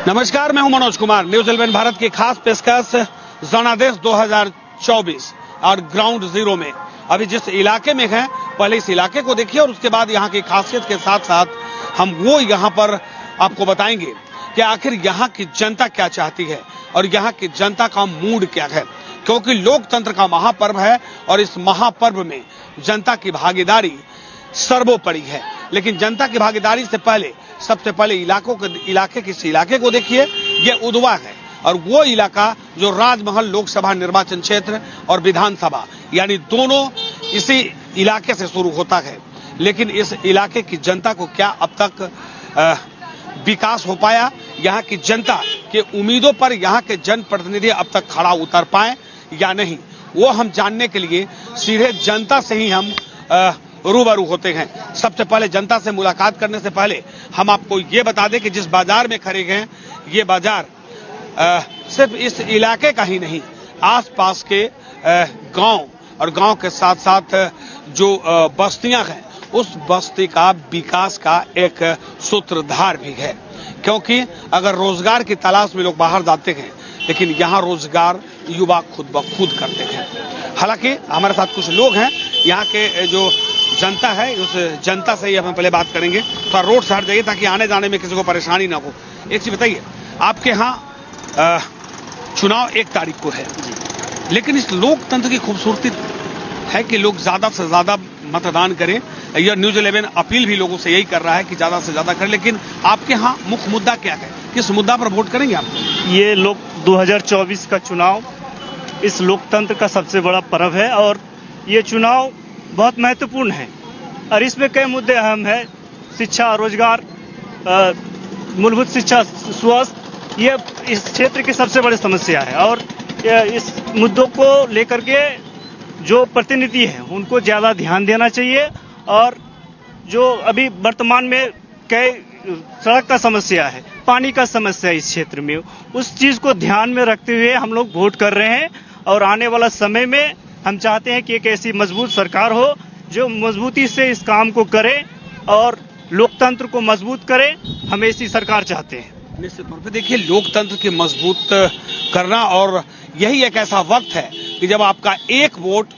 नमस्कार, मैं हूं मनोज कुमार। न्यूज 11 भारत की खास पेशकश जनादेश 2024 और ग्राउंड जीरो में अभी जिस इलाके में हैं, पहले इस इलाके को देखिए और उसके बाद यहाँ की खासियत के साथ साथ हम वो यहाँ पर आपको बताएंगे कि आखिर यहाँ की जनता क्या चाहती है और यहाँ की जनता का मूड क्या है, क्योंकि लोकतंत्र का महापर्व है और इस महापर्व में जनता की भागीदारी सर्वोपरि है। लेकिन जनता की भागीदारी से पहले सबसे पहले इलाके को देखिए। ये उधवा है और वो इलाका जो राजमहल लोकसभा निर्वाचन क्षेत्र और विधानसभा यानी दोनों इसी इलाके से शुरू होता है। लेकिन इस इलाके की जनता को क्या अब तक विकास हो पाया, यहाँ की जनता के उम्मीदों पर यहाँ के जनप्रतिनिधि अब तक खड़ा उतर पाए या नहीं, वो हम जानने के लिए सीधे जनता से ही हम रूबरू होते हैं। सबसे पहले जनता से मुलाकात करने से पहले हम आपको ये बता दें कि जिस बाजार में खड़े हैं, ये बाजार सिर्फ इस इलाके का ही नहीं, आसपास के गांव और गांव के साथ साथ जो बस्तियां हैं, उस बस्ती का विकास का एक सूत्रधार भी है। क्योंकि अगर रोजगार की तलाश में लोग बाहर जाते हैं, लेकिन यहाँ रोजगार युवा खुद ब खुद करते हैं। हालांकि हमारे साथ कुछ लोग हैं, यहाँ के जो जनता है, उस जनता से ही हम पहले बात करेंगे। थोड़ा रोड से हट जाइए ताकि आने जाने में किसी को परेशानी ना हो। एक चीज बताइए, आपके यहाँ चुनाव 1 तारीख को है, लेकिन इस लोकतंत्र की खूबसूरती है कि लोग ज्यादा से ज्यादा मतदान करें। यह न्यूज 11 अपील भी लोगों से यही कर रहा है कि ज्यादा से ज्यादा करें। लेकिन आपके यहाँ मुख्य मुद्दा क्या है, किस मुद्दा पर वोट करेंगे आप? ये 2024 का चुनाव इस लोकतंत्र का सबसे बड़ा पर्व है और ये चुनाव बहुत महत्वपूर्ण है और इसमें कई मुद्दे अहम हैं। शिक्षा, रोजगार, मूलभूत शिक्षा, स्वास्थ्य, ये इस क्षेत्र की सबसे बड़ी समस्या है और इस मुद्दों को लेकर के जो प्रतिनिधि हैं उनको ज़्यादा ध्यान देना चाहिए। और जो अभी वर्तमान में कई सड़क का समस्या है, पानी का समस्या है इस क्षेत्र में, उस चीज़ को ध्यान में रखते हुए हम लोग वोट कर रहे हैं। और आने वाला समय में हम चाहते हैं कि एक ऐसी मजबूत सरकार हो जो मजबूती से इस काम को करे और लोकतंत्र को मजबूत करे। हम ऐसी सरकार चाहते हैं। निश्चित तौर पे देखिए, लोकतंत्र के मजबूत करना और यही एक ऐसा वक्त है कि जब आपका एक वोट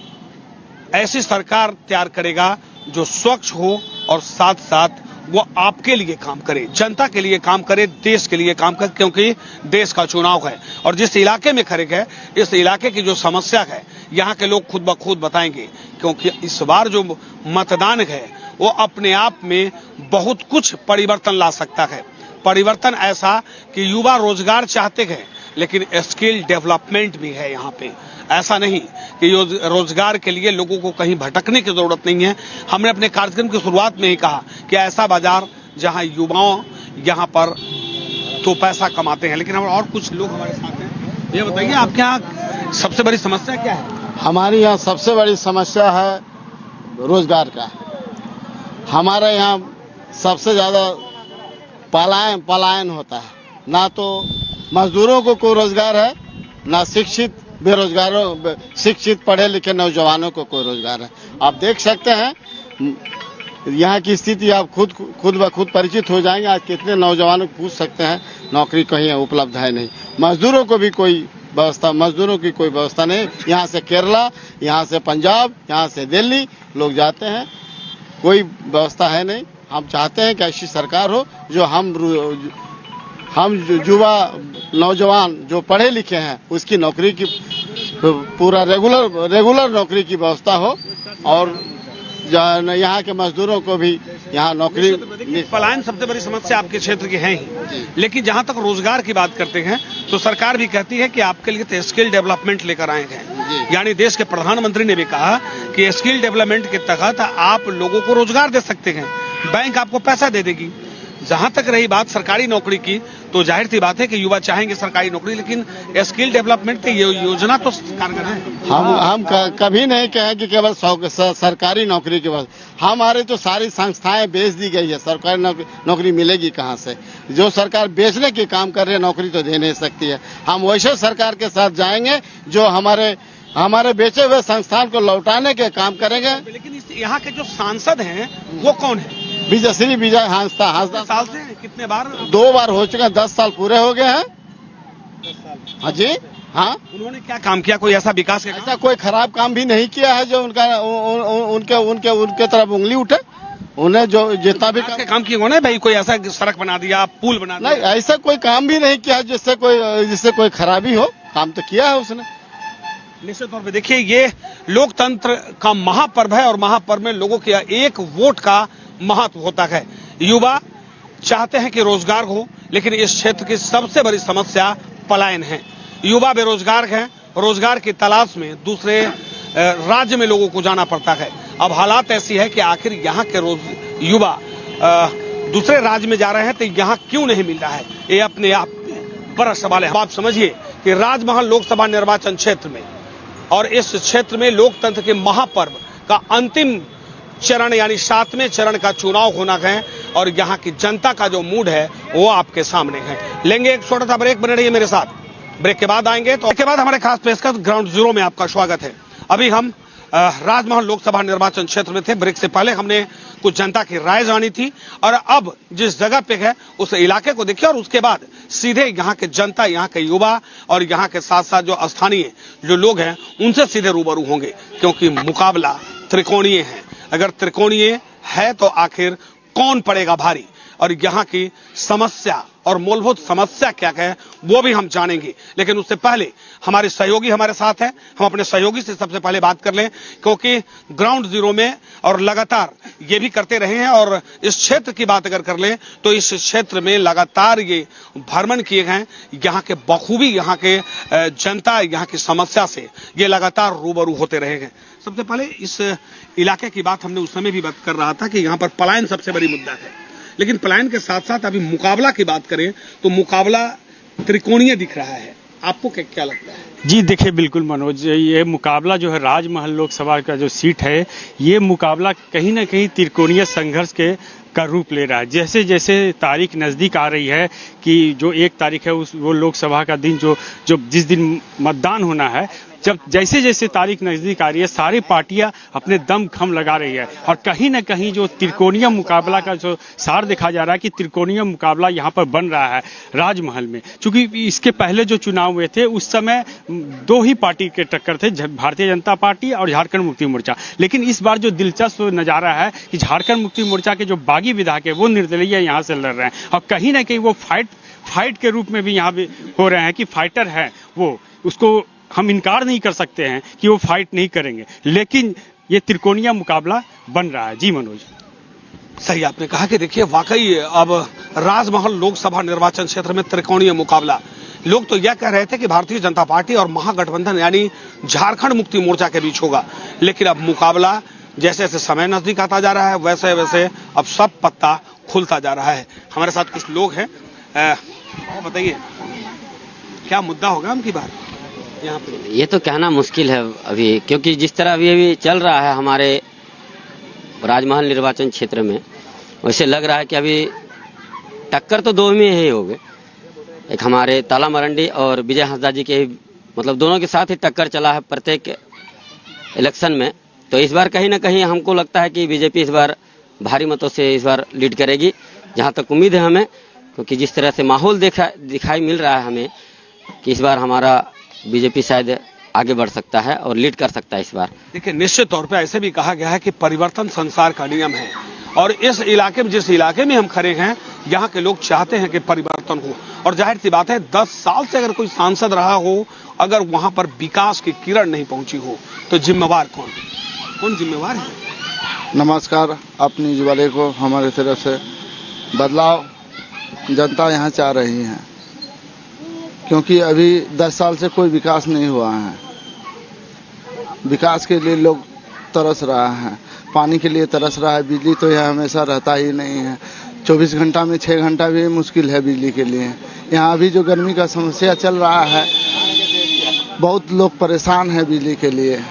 ऐसी सरकार तैयार करेगा जो स्वच्छ हो और साथ साथ वो आपके लिए काम करे, जनता के लिए काम करे, देश के लिए काम करे, क्योंकि देश का चुनाव है। और जिस इलाके में खड़े हैं, इस इलाके की जो समस्या है, यहाँ के लोग खुद ब खुद बताएंगे। क्योंकि इस बार जो मतदान है वो अपने आप में बहुत कुछ परिवर्तन ला सकता है। परिवर्तन ऐसा कि युवा रोजगार चाहते हैं, लेकिन स्किल डेवलपमेंट भी है यहाँ पे। ऐसा नहीं कि रोजगार के लिए लोगों को कहीं भटकने की जरूरत नहीं है। हमने अपने कार्यक्रम की शुरुआत में ही कहा कि ऐसा बाजार जहां युवाओं यहाँ पर तो पैसा कमाते हैं। लेकिन और कुछ लोग हमारे साथ हैं। ये बताइए, आपके यहाँ सबसे बड़ी समस्या क्या है? हमारे यहाँ सबसे बड़ी समस्या है रोजगार का। हमारे यहाँ सबसे ज्यादा पलायन होता है। ना तो मजदूरों को कोई रोजगार है, ना शिक्षित बेरोजगारों, शिक्षित पढ़े लिखे नौजवानों को कोई रोजगार है। आप देख सकते हैं यहाँ की स्थिति, आप खुद ब खुद परिचित हो जाएंगे। आज कितने नौजवानों को पूछ सकते हैं, नौकरी कहीं उपलब्ध है नहीं। मजदूरों की कोई व्यवस्था नहीं। यहाँ से केरला, यहाँ से पंजाब, यहाँ से दिल्ली लोग जाते हैं, कोई व्यवस्था है नहीं। हम चाहते हैं कि ऐसी सरकार हो जो हम युवा नौजवान जो पढ़े लिखे हैं उसकी नौकरी की पूरा रेगुलर नौकरी की व्यवस्था हो और यहाँ के मजदूरों को भी यहाँ नौकरी। पलायन सबसे बड़ी समस्या आपके क्षेत्र की है ही, लेकिन जहाँ तक रोजगार की बात करते हैं तो सरकार भी कहती है कि आपके लिए तो स्किल डेवलपमेंट लेकर आए हैं। यानी देश के प्रधानमंत्री ने भी कहा कि स्किल डेवलपमेंट के तहत आप लोगों को रोजगार दे सकते हैं, बैंक आपको पैसा दे देगी। जहां तक रही बात सरकारी नौकरी की, तो जाहिर सी बात है कि युवा चाहेंगे सरकारी नौकरी, लेकिन स्किल डेवलपमेंट की योजना तो कारगर है। हम कभी नहीं कहे कि केवल सरकारी नौकरी के बाद हमारे तो सारी संस्थाएं बेच दी गई है। सरकारी नौकरी मिलेगी कहां से? जो सरकार बेचने के काम कर रही है, नौकरी तो दे नहीं सकती है। हम वैसे सरकार के साथ जाएंगे जो हमारे बेचे हुए संस्थान को लौटाने के काम करेंगे। लेकिन यहाँ के जो सांसद हैं वो कौन है? विजयश्री विजय हांसदा हांसदा साल से कितने बार? 2 बार हो चुके हैं, 10 साल पूरे हो गए हैं। हाँ जी, हाँ। उन्होंने क्या काम किया? कोई ऐसा विकास के काम? ऐसा कोई खराब काम भी नहीं किया है जो उनके तरफ उंगली उठे। उन्हें जो जितना भी विकास के काम किए होंगे भाई, कोई ऐसा सड़क बना दिया, पुल बना दिया? नहीं, ऐसा कोई काम भी नहीं किया जिससे कोई खराबी हो। काम तो किया है उसने। निश्चित तौर पे देखिए, ये लोकतंत्र का महापर्व है और महापर्व में लोगों के एक वोट का महत्व होता है। युवा चाहते हैं कि रोजगार हो, लेकिन इस क्षेत्र की सबसे बड़ी समस्या पलायन है। युवा बेरोजगार हैं, रोजगार की तलाश में दूसरे राज्य में लोगों को जाना पड़ता है। अब हालात ऐसी है कि आखिर यहाँ के युवा दूसरे राज्य में जा रहे हैं तो यहाँ क्यों नहीं मिल रहा है, ये अपने आप में बड़ा सवाल है। आप समझिए कि राजमहल लोकसभा निर्वाचन क्षेत्र में और इस क्षेत्र में लोकतंत्र के महापर्व का अंतिम चरण यानी 7वें चरण का चुनाव होना है और यहाँ की जनता का जो मूड है वो आपके सामने है। लेंगे एक छोटा सा ब्रेक, बने रहिए मेरे साथ। ब्रेक के बाद आएंगे तो उसके बाद हमारे खास पेशकश ग्राउंड जीरो में आपका स्वागत है। अभी हम राजमहल लोकसभा निर्वाचन क्षेत्र में थे। ब्रेक से पहले हमने कुछ जनता की राय जानी थी और अब जिस जगह पे है उस इलाके को देखिए और उसके बाद सीधे यहाँ के जनता, यहाँ के युवा और यहाँ के साथ साथ जो स्थानीय जो लोग हैं उनसे सीधे रूबरू होंगे, क्योंकि मुकाबला त्रिकोणीय है। अगर त्रिकोणीय है तो आखिर कौन पड़ेगा भारी और यहाँ की समस्या और मूलभूत समस्या क्या है वो भी हम जानेंगे। लेकिन उससे पहले हमारे सहयोगी हमारे साथ हैं, हम अपने सहयोगी से सबसे पहले बात कर लें, क्योंकि ग्राउंड जीरो में और लगातार ये भी करते रहे हैं और इस क्षेत्र की बात अगर कर लें तो इस क्षेत्र में लगातार ये भ्रमण किए गए हैं। यहाँ के बखूबी यहाँ के जनता यहाँ की समस्या से ये लगातार रूबरू होते रहे हैं। सबसे पहले इस इलाके की बात हमने उस समय भी बात कर रहा था कि यहाँ पर पलायन सबसे बड़ी मुद्दा है, लेकिन पलायन के साथ साथ अभी मुकाबला की बात करें तो मुकाबला त्रिकोणीय दिख रहा है। आपको क्या लगता है? जी देखिए, बिल्कुल मनोज, ये मुकाबला जो है राजमहल लोकसभा का जो सीट है, ये मुकाबला कहीं ना कहीं त्रिकोणीय संघर्ष का रूप ले रहा है। जैसे जैसे तारीख नज़दीक आ रही है कि जो 1 तारीख है वो लोकसभा का दिन जो जिस दिन मतदान होना है, जब जैसे जैसे तारीख नज़दीक आ रही है सारी पार्टियां अपने दम खम लगा रही है और कहीं ना कहीं जो त्रिकोणीय मुकाबला का जो सार देखा जा रहा है कि त्रिकोणीय मुकाबला यहाँ पर बन रहा है राजमहल में। चूंकि इसके पहले जो चुनाव हुए थे उस समय 2 ही पार्टी के टक्कर थे, भारतीय जनता पार्टी और झारखंड मुक्ति मोर्चा। लेकिन इस बार जो दिलचस्प नज़ारा है कि झारखंड मुक्ति मोर्चा के जो बागी विधायक है वो निर्दलीय यहाँ से लड़ रहे हैं और कहीं ना कहीं वो फाइट के रूप में भी यहाँ भी हो रहे हैं कि फाइटर है वो, उसको हम इनकार नहीं कर सकते हैं कि वो फाइट नहीं करेंगे, लेकिन ये त्रिकोणीय मुकाबला बन रहा है। जी मनोज, सही आपने कहा कि देखिए वाकई अब राजमहल लोकसभा निर्वाचन क्षेत्र में त्रिकोणीय मुकाबला, लोग तो यह कह रहे थे कि भारतीय जनता पार्टी और महागठबंधन यानी झारखंड मुक्ति मोर्चा के बीच होगा, लेकिन अब मुकाबला जैसे जैसे समय नजदीक आता जा रहा है वैसे वैसे अब सब पत्ता खुलता जा रहा है। हमारे साथ कुछ लोग हैं, बताइए क्या मुद्दा होगा उनकी बात यहाँ पे? ये तो कहना मुश्किल है अभी, क्योंकि जिस तरह अभी चल रहा है हमारे राजमहल निर्वाचन क्षेत्र में, वैसे लग रहा है कि अभी टक्कर तो 2 में ही होगी। एक हमारे ताला मरंडी और विजय हांसदा जी के, मतलब दोनों के साथ ही टक्कर चला है प्रत्येक इलेक्शन में। तो इस बार कहीं ना कहीं हमको लगता है कि बीजेपी इस बार भारी मतों से इस बार लीड करेगी, जहाँ तक उम्मीद है हमें, क्योंकि जिस तरह से माहौल दिखाई मिल रहा है हमें कि इस बार हमारा बीजेपी शायद आगे बढ़ सकता है और लीड कर सकता है इस बार। देखिए, निश्चित तौर पे ऐसे भी कहा गया है कि परिवर्तन संसार का नियम है और इस इलाके में, जिस इलाके में हम खड़े हैं, यहाँ के लोग चाहते हैं कि परिवर्तन हो और जाहिर सी बात है 10 साल से अगर कोई सांसद रहा हो, अगर वहां पर विकास की किरण नहीं पहुंची हो तो जिम्मेवार कौन जिम्मेवार है? नमस्कार, अपनी न्यूज़ वाले को हमारे तरफ से बदलाव जनता यहाँ चाह रही है, क्योंकि अभी 10 साल से कोई विकास नहीं हुआ है। विकास के लिए लोग तरस रहा है, पानी के लिए तरस रहा है। बिजली तो यहाँ हमेशा रहता ही नहीं है, 24 घंटा में 6 घंटा भी मुश्किल है बिजली के लिए। यहाँ अभी जो गर्मी का समस्या चल रहा है, बहुत लोग परेशान हैं बिजली के लिए।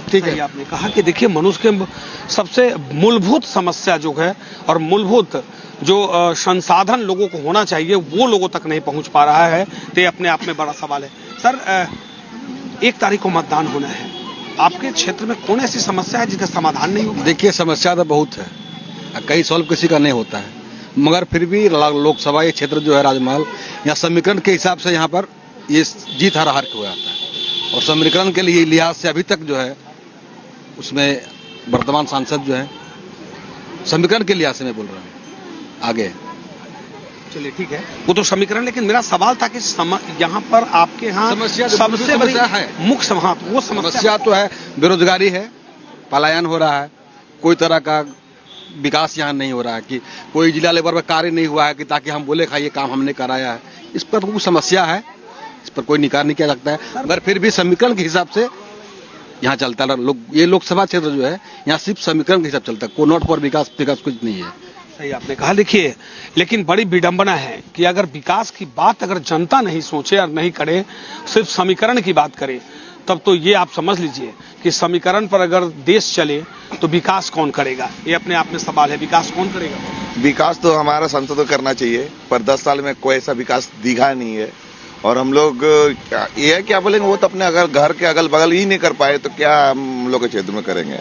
ठीक है, आपने कहा कि देखिए मनुष्य के सबसे मूलभूत समस्या जो है और मूलभूत जो संसाधन लोगों को होना चाहिए वो लोगों तक नहीं पहुंच पा रहा है, तो ये अपने आप में बड़ा सवाल है। सर, 1 तारीख को मतदान होना है, आपके क्षेत्र में कौन ऐसी समस्या है जिसका समाधान नहीं होगा? देखिए, समस्या तो बहुत है, कहीं सॉल्व किसी का नहीं होता है, मगर फिर भी लोकसभा ये क्षेत्र जो है राजमहल, यहाँ समीकरण के हिसाब से यहाँ पर ये जीत हार हार के हो जाता है। और समीकरण के लिए लिहाज से अभी तक जो है उसमें वर्तमान सांसद जो है, समीकरण के लिहाज से मैं बोल रहा हूँ, आगे। चलिए ठीक है, वो तो समीकरण, लेकिन मेरा सवाल था कि यहाँ पर आपके यहाँ समस्या सबसे बड़ी है, मुख्य वो समस्या तो है, बेरोजगारी है, पलायन हो रहा है, कोई तरह का विकास यहाँ नहीं हो रहा है, कि कोई जिला लेवल पर कार्य नहीं हुआ है कि ताकि हम बोले ये काम हमने कराया है। इस पर कुछ समस्या है, इस पर कोई निकार नहीं किया लगता है, मगर फिर भी समीकरण के हिसाब से यहाँ चलता है। ये लोकसभा क्षेत्र जो है यहाँ सिर्फ समीकरण के हिसाब चलता है, कोनोट पर विकास कुछ नहीं है। सही आपने कहा। देखिए, लेकिन बड़ी विडंबना है कि अगर विकास की बात अगर जनता नहीं सोचे और नहीं करे, सिर्फ समीकरण की बात करे, तब तो ये आप समझ लीजिए कि समीकरण पर अगर देश चले तो विकास कौन करेगा। ये अपने आप में सवाल है, विकास कौन करेगा। विकास तो हमारा संसद को करना चाहिए, पर 10 साल में कोई ऐसा विकास दिखा नहीं है। और हम लोग ये है क्या बोलेंगे, वो तो अपने अगर घर के अगल बगल ही नहीं कर पाए तो क्या हम लोग के क्षेत्र में करेंगे।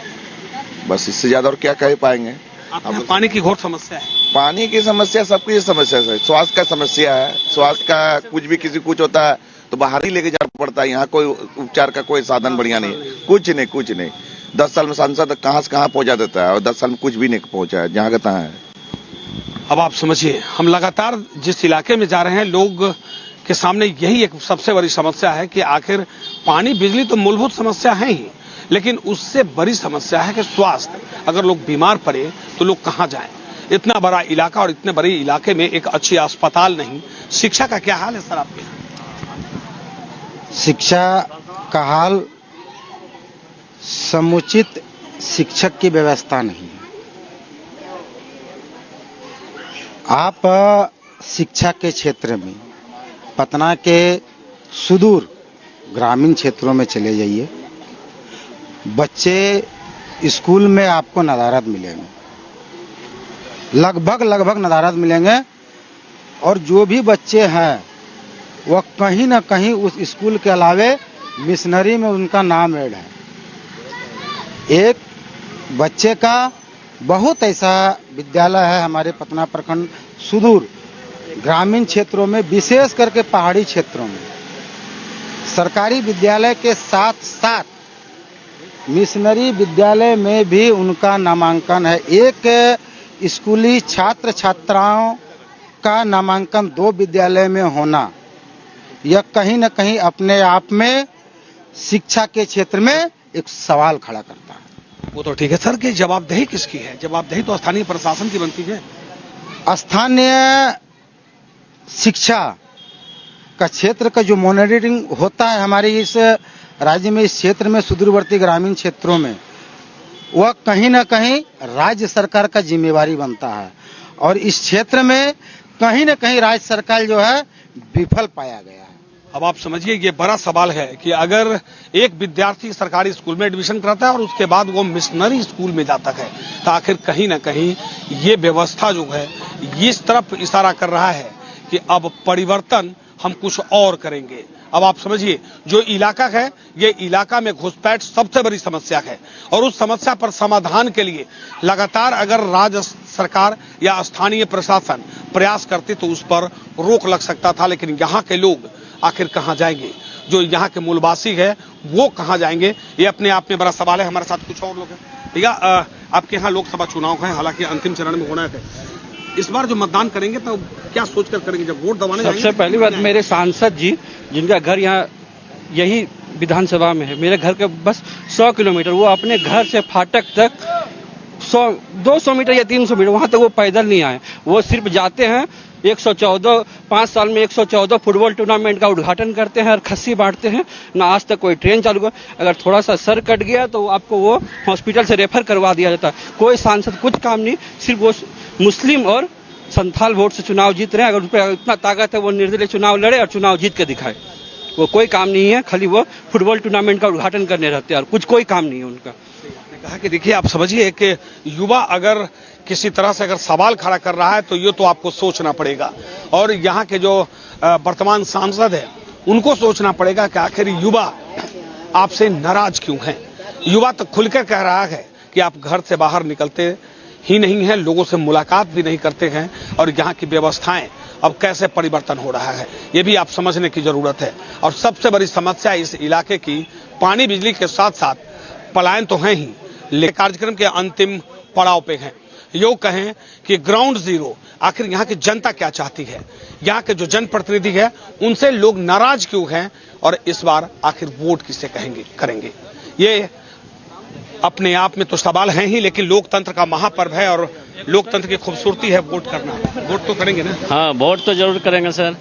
बस इससे ज्यादा और क्या कह पाएंगे। अब पानी की घोर समस्या है, पानी की समस्या, सबकी समस्या है। स्वास्थ्य का समस्या है, स्वास्थ्य का कुछ भी किसी कुछ होता है तो बाहर ही लेके जाना पड़ता है। यहाँ कोई उपचार का कोई साधन बढ़िया नहीं, कुछ नहीं। 10 साल में सांसद कहाँ से कहाँ पहुंचा देता है, और 10 साल में कुछ भी नहीं पहुंचा है, जहाँ का तहाँ है। अब आप समझिए, हम लगातार जिस इलाके में जा रहे हैं, लोग के सामने यही एक सबसे बड़ी समस्या है कि आखिर पानी बिजली तो मूलभूत समस्या है ही, लेकिन उससे बड़ी समस्या है कि स्वास्थ्य। अगर लोग बीमार पड़े तो लोग कहाँ जाएं। इतना बड़ा इलाका और इतने बड़े इलाके में एक अच्छी अस्पताल नहीं। शिक्षा का क्या हाल है सर आपके यहाँ? शिक्षा का हाल, समुचित शिक्षक की व्यवस्था नहीं है। आप शिक्षा के क्षेत्र में पटना के सुदूर ग्रामीण क्षेत्रों में चले जाइए, बच्चे स्कूल में आपको नदारद मिलेंगे, लगभग नदारद मिलेंगे। और जो भी बच्चे हैं वह कहीं ना कहीं उस स्कूल के अलावे मिशनरी में उनका नाम ऐड है। एक बच्चे का बहुत ऐसा विद्यालय है हमारे पटना प्रखंड सुदूर ग्रामीण क्षेत्रों में, विशेष करके पहाड़ी क्षेत्रों में, सरकारी विद्यालय के साथ साथ मिशनरी विद्यालय में भी उनका नामांकन है। एक स्कूली छात्र छात्राओं का नामांकन 2 विद्यालय में होना, यह कहीं न कहीं अपने आप में शिक्षा के क्षेत्र में एक सवाल खड़ा करता है। वो तो ठीक है सर, कि जवाबदेही किसकी है? जवाबदेही तो स्थानीय प्रशासन की बनती है। स्थानीय शिक्षा का क्षेत्र का जो मॉनिटरिंग होता है हमारे इस राज्य में, इस क्षेत्र में, सुदूरवर्ती ग्रामीण क्षेत्रों में, वह कहीं ना कहीं राज्य सरकार का जिम्मेवारी बनता है। और इस क्षेत्र में कहीं ना कहीं राज्य सरकार जो है विफल पाया गया है। अब आप समझिए, ये बड़ा सवाल है कि अगर एक विद्यार्थी सरकारी स्कूल में एडमिशन कराता है और उसके बाद वो मिशनरी स्कूल में जाता है, तो आखिर कहीं ना कहीं ये व्यवस्था जो है इस तरफ इशारा कर रहा है कि अब परिवर्तन हम कुछ और करेंगे। अब आप समझिए, जो इलाका है, ये इलाका में घुसपैठ सबसे बड़ी समस्या है, और उस समस्या पर समाधान के लिए लगातार अगर राज्य सरकार या स्थानीय प्रशासन प्रयास करते तो उस पर रोक लग सकता था। लेकिन यहाँ के लोग आखिर कहाँ जाएंगे? जो यहाँ के मूलवासी है वो कहाँ जाएंगे? ये अपने आप में बड़ा सवाल है। हमारे साथ कुछ और लोग हैं। भैया, आपके यहाँ लोकसभा चुनाव है, हालांकि अंतिम चरण में होना है। इस बार जो मतदान करेंगे तो क्या सोचकर करेंगे जब वोट दबाने जाएंगे? सबसे पहली बात, मेरे सांसद जी जिनका घर यहाँ यही विधानसभा में है, मेरे घर के बस 100 किलोमीटर, वो अपने घर से फाटक तक 200 मीटर या 300 मीटर वहाँ तक वो पैदल नहीं आए। वो सिर्फ जाते हैं 114, 5 साल में 114 फुटबॉल टूर्नामेंट का उद्घाटन करते हैं और खस्सी बांटते हैं। ना आज तक कोई ट्रेन चालू हुआ, अगर थोड़ा सा सर कट गया तो आपको वो हॉस्पिटल से रेफर करवा दिया जाता है। कोई सांसद कुछ काम नहीं, सिर्फ वो मुस्लिम और संथाल वोट से चुनाव जीत रहे हैं। अगर उस पर इतना ताकत है वो निर्दलीय चुनाव लड़े और चुनाव जीत के दिखाए। वो कोई काम नहीं है, खाली वो फुटबॉल टूर्नामेंट का उद्घाटन करने रहते हैं और कुछ कोई काम नहीं है उनका। कहा कि देखिए, आप समझिए कि युवा अगर किसी तरह से अगर सवाल खड़ा कर रहा है तो ये तो आपको सोचना पड़ेगा, और यहाँ के जो वर्तमान सांसद है उनको सोचना पड़ेगा कि आखिर युवा आपसे नाराज क्यों हैं। युवा तो खुलकर कह रहा है कि आप घर से बाहर निकलते ही नहीं है, लोगों से मुलाकात भी नहीं करते हैं और यहाँ की व्यवस्थाएं अब कैसे परिवर्तन हो रहा है ये भी आप समझने की जरूरत है। और सबसे बड़ी समस्या इस इलाके की पानी बिजली के साथ साथ पलायन तो है ही, लेकिन कार्यक्रम के अंतिम पड़ाव पे हैं। यूं कहें कि ग्राउंड जीरो, आखिर यहाँ की जनता क्या चाहती है, यहाँ के जो जनप्रतिनिधि है उनसे लोग नाराज क्यों हैं और इस बार आखिर वोट किसे करेंगे। ये अपने आप में तो सवाल है ही, लेकिन लोकतंत्र का महापर्व है और लोकतंत्र की खूबसूरती है वोट करना। वोट तो करेंगे ना? हाँ, वोट तो जरूर करेंगे सर।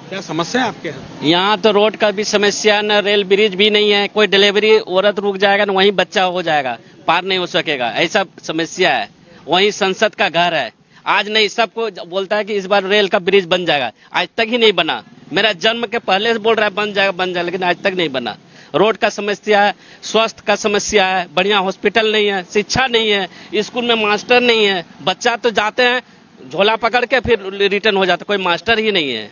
क्या समस्या है आपके यहाँ तो रोड का भी समस्या, न रेल ब्रिज भी नहीं है, कोई डिलीवरी औरत रुक जाएगा न वहीं बच्चा हो जाएगा, पार नहीं हो सकेगा, ऐसा समस्या है। वहीं संसद का घर है, आज नहीं सबको बोलता है कि इस बार रेल का ब्रिज बन जाएगा, आज तक ही नहीं बना। मेरा जन्म के पहले से बोल रहा है बन जाएगा, लेकिन आज तक नहीं बना। रोड का समस्या है, स्वास्थ्य का समस्या है, बढ़िया हॉस्पिटल नहीं है, शिक्षा नहीं है, स्कूल में मास्टर नहीं है, बच्चा तो जाते हैं झोला पकड़ के फिर रिटर्न हो जाता, कोई मास्टर ही नहीं है।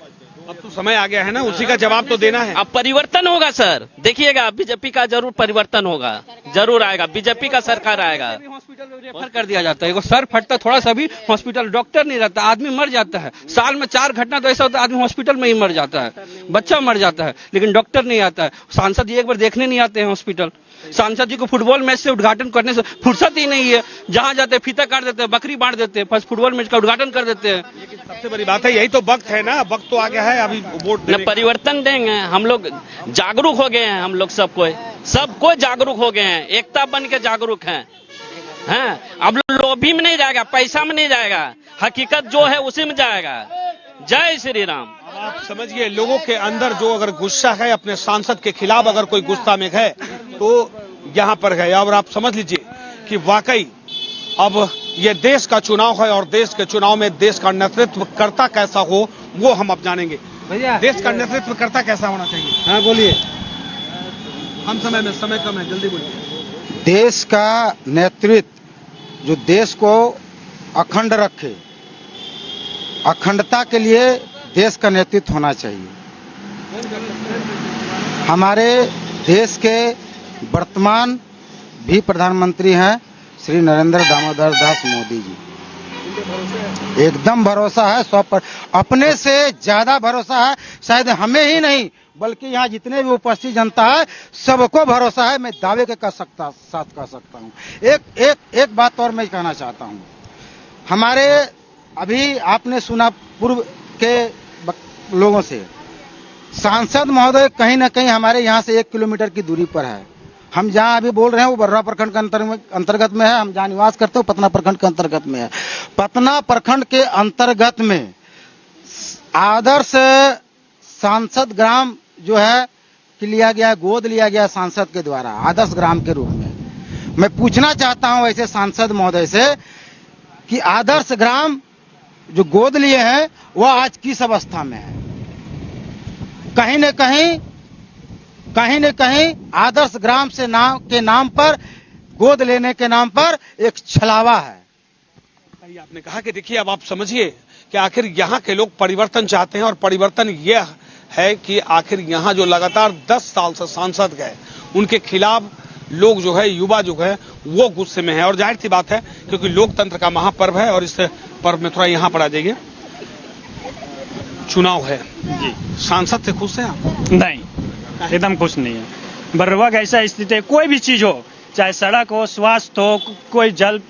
अब तो समय आ गया है ना, उसी का जवाब तो देना है। अब परिवर्तन होगा सर, देखिएगा बीजेपी का जरूर परिवर्तन होगा, जरूर आएगा, बीजेपी का सरकार आएगा। हॉस्पिटल में रेफर कर दिया जाता है, वो सर फटता थोड़ा सा भी हॉस्पिटल, डॉक्टर नहीं रहता, आदमी मर जाता है। साल में 4 घटना तो ऐसा होता है आदमी हॉस्पिटल में ही मर जाता है, बच्चा मर जाता है, लेकिन डॉक्टर नहीं आता है। सांसद जी एक बार देखने नहीं आते हैं हॉस्पिटल। सांसद जी को फुटबॉल मैच से उद्घाटन करने से फुर्सत ही नहीं है, जहां जाते फीता काट देते हैं, बकरी बांट देते हैं, बस फुटबॉल मैच का उद्घाटन कर देते हैं। सबसे बड़ी बात है यही तो वक्त है ना, वक्त तो आ गया है अभी वोट न परिवर्तन देंगे, हम लोग जागरूक हो गए हैं, हम लोग सबको जागरूक हो गए हैं, एकता बन के जागरूक हैं। अब लोभी में नहीं जाएगा, पैसा में नहीं जाएगा, हकीकत जो है उसी में जाएगा। जय श्री राम। आप समझिए, लोगों के अंदर जो अगर गुस्सा है अपने सांसद के खिलाफ, अगर कोई गुस्सा में है तो यहाँ पर है। और आप समझ लीजिए कि वाकई अब ये देश का चुनाव है और देश के चुनाव में देश का नेतृत्व करता कैसा हो वो हम अब जानेंगे। भैया, देश का नेतृत्व करता कैसा होना चाहिए? हाँ बोलिए। हम समय कम है, जल्दी बोलिए। देश का नेतृत्व जो देश को अखंड रखे, अखंडता के लिए देश का नेतृत्व होना चाहिए। हमारे देश के वर्तमान भी प्रधानमंत्री हैं श्री नरेंद्र दामोदर दास मोदी जी। एकदम भरोसा है 100%, अपने से ज्यादा भरोसा है, शायद हमें ही नहीं बल्कि यहाँ जितने भी उपस्थित जनता है सबको भरोसा है। मैं दावे के साथ कह सकता हूँ। एक बात और मैं कहना चाहता हूँ। हमारे अभी आपने सुना पूर्व के लोगों से, सांसद महोदय कहीं ना कहीं हमारे यहाँ से 1 किलोमीटर की दूरी पर है। हम जहाँ अभी बोल रहे हैं वो बर्रा प्रखंड के अंतर्गत में है, हम जहाँ निवास करते हैं पतना प्रखंड के अंतर्गत में है। पतना प्रखंड के अंतर्गत में आदर्श सांसद ग्राम जो है कि लिया गया, गोद लिया गया सांसद के द्वारा आदर्श ग्राम के रूप में। मैं पूछना चाहता हूं ऐसे सांसद महोदय से कि आदर्श ग्राम जो गोद लिए हैं वह आज किस अवस्था में है? कहीं न कहीं आदर्श ग्राम से के नाम पर, गोद लेने के नाम पर एक छलावा है। आपने कहा कि देखिए, अब आप समझिए कि आखिर यहाँ के लोग परिवर्तन चाहते हैं और परिवर्तन यह है कि आखिर यहाँ जो लगातार 10 साल से सांसद गए उनके खिलाफ लोग जो है, युवा जो है वो गुस्से में है। और जाहिर सी बात है क्योंकि लोकतंत्र का महापर्व है। और इस पर्व में थोड़ा यहाँ पर आ जाइए, चुनाव है जी, सांसद से खुश हैं आप? नहीं, एकदम खुश नहीं है। बर्रवा का ऐसा स्थिति है, कोई भी चीज हो, चाहे सड़क हो, स्वास्थ्य हो, कोई जल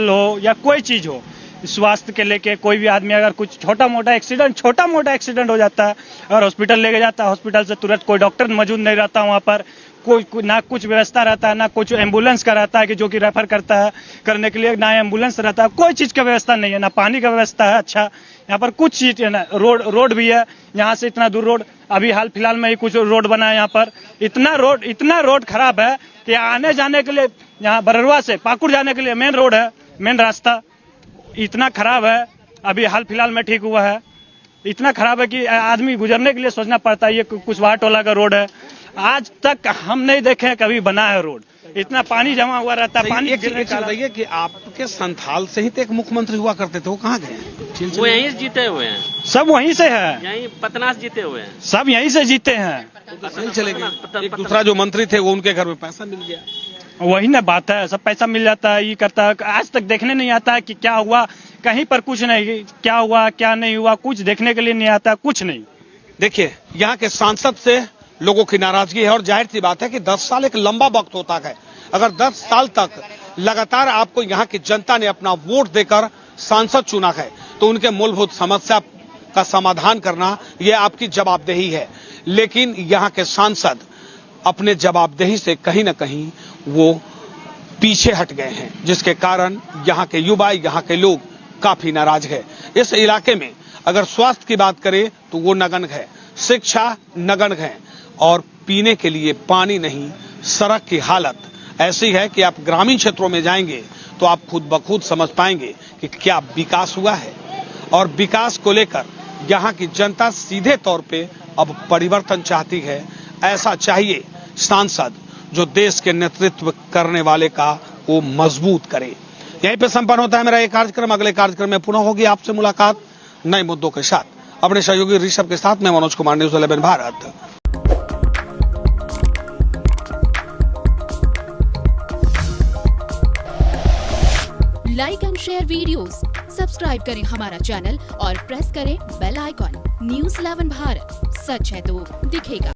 हो या कोई चीज हो, स्वास्थ्य के लेके कोई भी आदमी अगर कुछ छोटा मोटा एक्सीडेंट हो जाता है और हॉस्पिटल लेके जाता है, हॉस्पिटल से तुरंत कोई डॉक्टर मौजूद नहीं रहता वहाँ पर, कोई ना कुछ व्यवस्था रहता है, ना कुछ एम्बुलेंस का रहता है कि जो कि रेफर करता है करने के लिए, ना एम्बुलेंस रहता है, कोई चीज का व्यवस्था नहीं है, ना पानी का व्यवस्था है अच्छा यहाँ पर, कुछ चीज है ना, रोड भी है यहाँ से इतना दूर रोड, अभी हाल फिलहाल में ही कुछ रोड बना है यहाँ पर, इतना रोड खराब है कि आने जाने के लिए यहाँ बररवा से पाकुड़ जाने के लिए मेन रोड है, मेन रास्ता इतना खराब है, अभी हाल फिलहाल में ठीक हुआ है। इतना खराब है कि आदमी गुजरने के लिए सोचना पड़ता है। ये कुशवाहा टोला का रोड है, आज तक हम नहीं देखे कभी बना है रोड, इतना पानी जमा हुआ रहता है। पानी बताइए कि आपके संथाल से ही तो एक मुख्यमंत्री हुआ करते थे, वो कहाँ गए? वो यहीं से जीते हुए हैं, सब वहीं से है, यहीं पटना से जीते हुए हैं, सब यहीं से जीते हैं। चले गए। एक दूसरा जो मंत्री थे वो उनके घर में पैसा मिल गया। वही ना बात है, सब पैसा मिल जाता है, ये करता है, आज तक देखने नहीं आता है कि क्या हुआ, कहीं पर कुछ नहीं, क्या हुआ क्या नहीं हुआ, कुछ देखने के लिए नहीं आता, कुछ नहीं। देखिए, यहाँ के सांसद से लोगों की नाराजगी है और जाहिर सी बात है कि 10 साल एक लंबा वक्त होता है। अगर 10 साल तक लगातार आपको यहाँ की जनता ने अपना वोट देकर सांसद चुना है तो उनके मूलभूत समस्या का समाधान करना यह आपकी जवाबदेही है। लेकिन यहाँ के सांसद अपने जवाबदेही से कहीं ना कहीं वो पीछे हट गए हैं, जिसके कारण यहाँ के युवा, यहाँ के लोग काफी नाराज है। इस इलाके में अगर स्वास्थ्य की बात करें तो वो नगण्य है, शिक्षा नगण्य है और पीने के लिए पानी नहीं। सड़क की हालत ऐसी है कि आप ग्रामीण क्षेत्रों में जाएंगे तो आप खुद ब खुद समझ पाएंगे कि क्या विकास हुआ है। और विकास को लेकर यहाँ की जनता सीधे तौर पे अब परिवर्तन चाहती है। ऐसा चाहिए सांसद जो देश के नेतृत्व करने वाले का वो मजबूत करे। यहीं पे संपन्न होता है मेरा ये कार्यक्रम। अगले कार्यक्रम में पुनः होगी आपसे मुलाकात नए मुद्दों के साथ। अपने सहयोगी ऋषभ के साथ मैं Manoj Kumar, news 11 Bharat. Like and share videos, subscribe करें हमारा चैनल और प्रेस करें बेल आइकॉन। न्यूज़ 11 भारत, सच है तो दिखेगा।